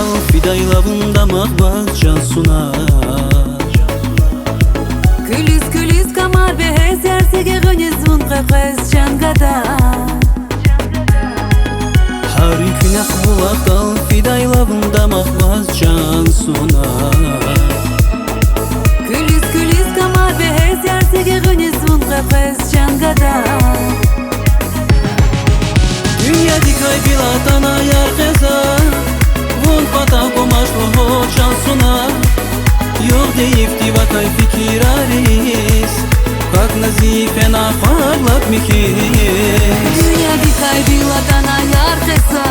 dal fidaylavında maqbaz can sunar. Күліс камар бехез ярсеге гөнез вун қақыз чангада. Har günah bulaq dal fidaylavında maqbaz can sunar. Күліс камар бехез ярсеге гөнез вун қақыз чангада. Dünya dikay bilatana yar qeza Vun pataq qomaşlığı can sunar. Yok deyip divakay fikir aris Как назифе на фарлак михис. Dünya dikay bilatana yar qeza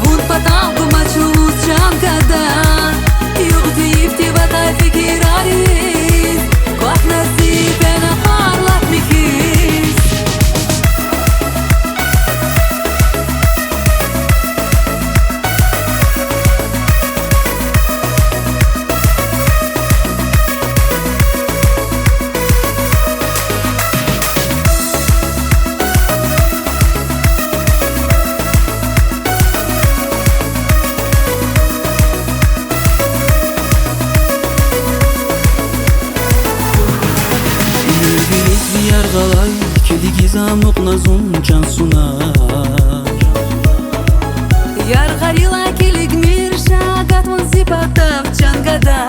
Vun pataq qomaşlığı çangada. Yok deyip divakay fikir aris Как назифе на фарлак mihis. Yargalay kedi gizamuk nazun can sunar. Yar garila kilig mirsha gatmun sipatav çangada.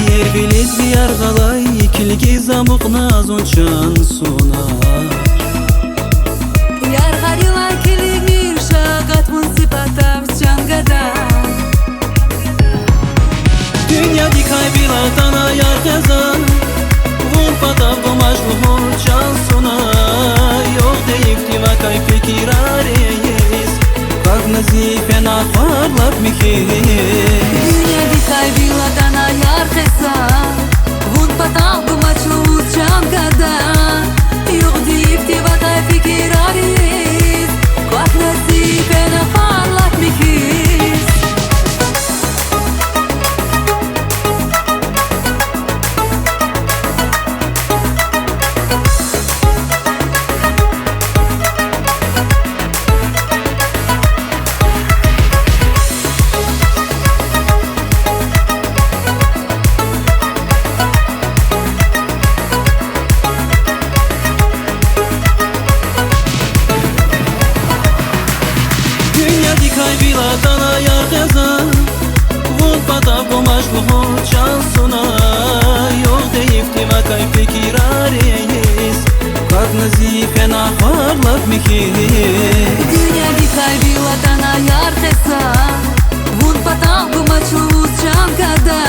Yer bilet bir yargalay kedi gizamuk nazun can sunar. Yar garila kilig mirsha gatmun sipatav çangada. Dünya dikay bilatana yar kazan Vun pataq qomaşlığı can sunar. Yok deyip divakay fikir aris Как назифе на фарлак mihis. Dünya dikay bilatana yar qesa Vun pataq qomaşlığı çangada. Yok deyip divakay fikir aris Как назифе на фарлак mihis. Dikay bilatana yar qazan Vun pataq qomaşlığı can sunar. Yok deyip divakay fikir aris Как назифе на фарлак mihis. Dünya dikay bilatana yar qesa Vun pataq qomaşlığı çangada.